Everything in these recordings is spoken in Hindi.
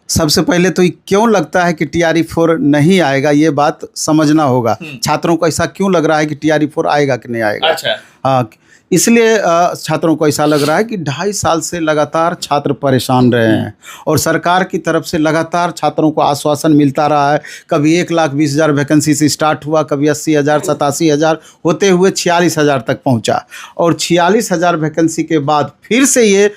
सबसे पहले तो ये क्यों लगता है कि TRE-4 नहीं आएगा, ये बात समझना होगा। छात्रों को ऐसा क्यों लग रहा है कि TRE-4 आएगा कि नहीं आएगा? अच्छा। हाँ, इसलिए छात्रों को ऐसा लग रहा है कि 2.5 साल से लगातार छात्र परेशान रहे हैं और सरकार की तरफ से लगातार छात्रों को आश्वासन मिलता रहा है। कभी 1,20,000 वैकेंसी से स्टार्ट हुआ, कभी 80,000, 87,000 होते हुए 46,000 तक पहुंचा और 46,000 वैकेंसी के बाद फिर से ये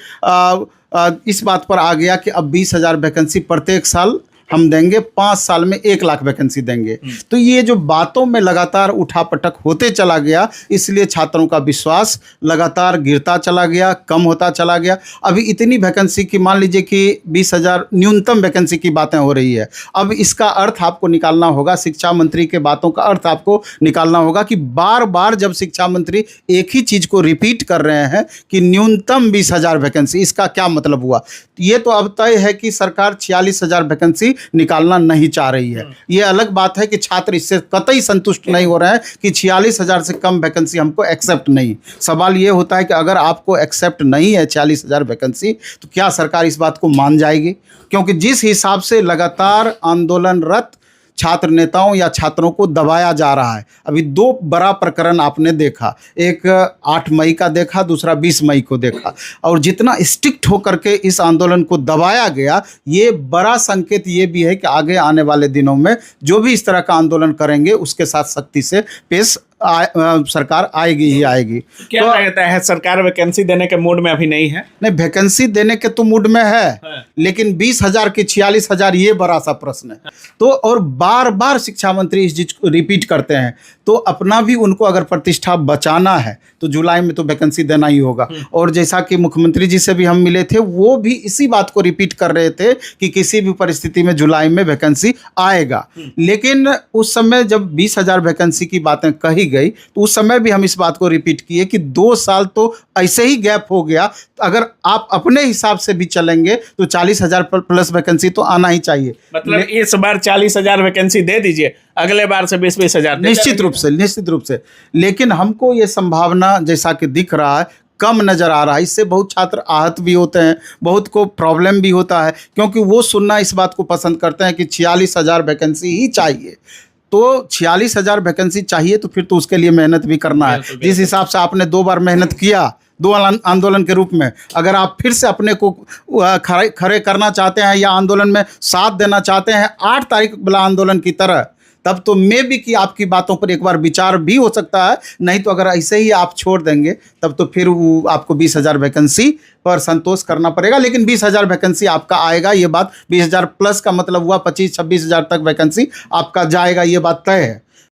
इस बात पर आ गया कि अब 20,000 वैकेंसी प्रत्येक साल हम देंगे, 5 साल में 1,00,000 वैकेंसी देंगे। तो ये जो बातों में लगातार उठापटक होते चला गया, इसलिए छात्रों का विश्वास लगातार गिरता चला गया, कम होता चला गया। अभी इतनी वैकेंसी की, मान लीजिए कि 20,000 न्यूनतम वैकेंसी की बातें हो रही है। अब इसका अर्थ आपको निकालना होगा, शिक्षा मंत्री के बातों का अर्थ आपको निकालना होगा कि बार बार जब शिक्षा मंत्री एक ही चीज़ को रिपीट कर रहे हैं कि न्यूनतम 20,000 वैकेंसी, इसका क्या मतलब हुआ? ये तो अब तय है कि सरकार 46,000 वैकेंसी निकालना नहीं चाह रही है। ये अलग बात है कि छात्र इससे कतई संतुष्ट नहीं हो रहे हैं कि 46,000 से कम वैकेंसी हमको एक्सेप्ट नहीं। सवाल ये होता है कि अगर आपको एक्सेप्ट नहीं है 46,000 वैकेंसी, तो क्या सरकार इस बात को मान जाएगी? क्योंकि जिस हिसाब से लगातार आंदोलनरत छात्र नेताओं या छात्रों को दबाया जा रहा है, अभी 2 बड़ा प्रकरण आपने देखा, एक 8 मई का देखा, दूसरा 20 मई को देखा, और जितना स्ट्रिक्ट होकर के इस आंदोलन को दबाया गया, ये बड़ा संकेत ये भी है कि आगे आने वाले दिनों में जो भी इस तरह का आंदोलन करेंगे उसके साथ सख्ती से पेश सरकार आएगी ही आएगी। क्या लगता है, सरकार वैकेंसी देने के मूड में अभी नहीं है? नहीं, वैकेंसी देने के तो मूड में है, लेकिन 20,000 की 46,000 ये बड़ा सा प्रश्न है। तो और बार बार शिक्षा मंत्री इस चीज को रिपीट करते हैं, तो अपना भी उनको अगर प्रतिष्ठा बचाना है तो जुलाई में तो वैकेंसी देना ही होगा। और जैसा कि मुख्यमंत्री जी से भी हम मिले थे, वो भी इसी बात को रिपीट कर रहे थे कि किसी भी परिस्थिति में जुलाई में वैकेंसी आएगा। लेकिन उस समय जब 20,000 वैकेंसी की बातें कही गई, तो उस समय भी हम इस बात को रिपीट किए कि 2 साल तो ऐसे ही गैप हो गया। अगर आप अपने हिसाब से भी चलेंगे तो 40,000 प्लस वैकेंसी तो आना ही चाहिए। मतलब इस बार 40,000 वैकेंसी दे दीजिए, अगले बार से 20,000 निश्चित रूप से। लेकिन हमको ये संभावना जैसा कि दिख रहा है कम नज़र आ रहा है। इससे बहुत छात्र आहत भी होते हैं, बहुत को प्रॉब्लम भी होता है, क्योंकि वो सुनना इस बात को पसंद करते हैं कि 46,000 वैकेंसी ही चाहिए। तो 46,000 वैकेंसी चाहिए तो फिर तो उसके लिए मेहनत भी करना है। जिस हिसाब से आपने 2 बार मेहनत किया, 2 आंदोलन के रूप में, अगर आप फिर से अपने को खड़े करना चाहते हैं या आंदोलन में साथ देना चाहते हैं 8 तारीख वाला आंदोलन की तरह, तब तो मे भी कि आपकी बातों पर एक बार विचार भी हो सकता है। नहीं तो अगर ऐसे ही आप छोड़ देंगे तब तो फिर वो आपको 20,000 वैकेंसी पर संतोष करना पड़ेगा। लेकिन 20,000 वैकेंसी आपका आएगा, ये बात 20,000 प्लस का मतलब हुआ 25-26,000 तक वैकेंसी आपका जाएगा, ये बात तय है।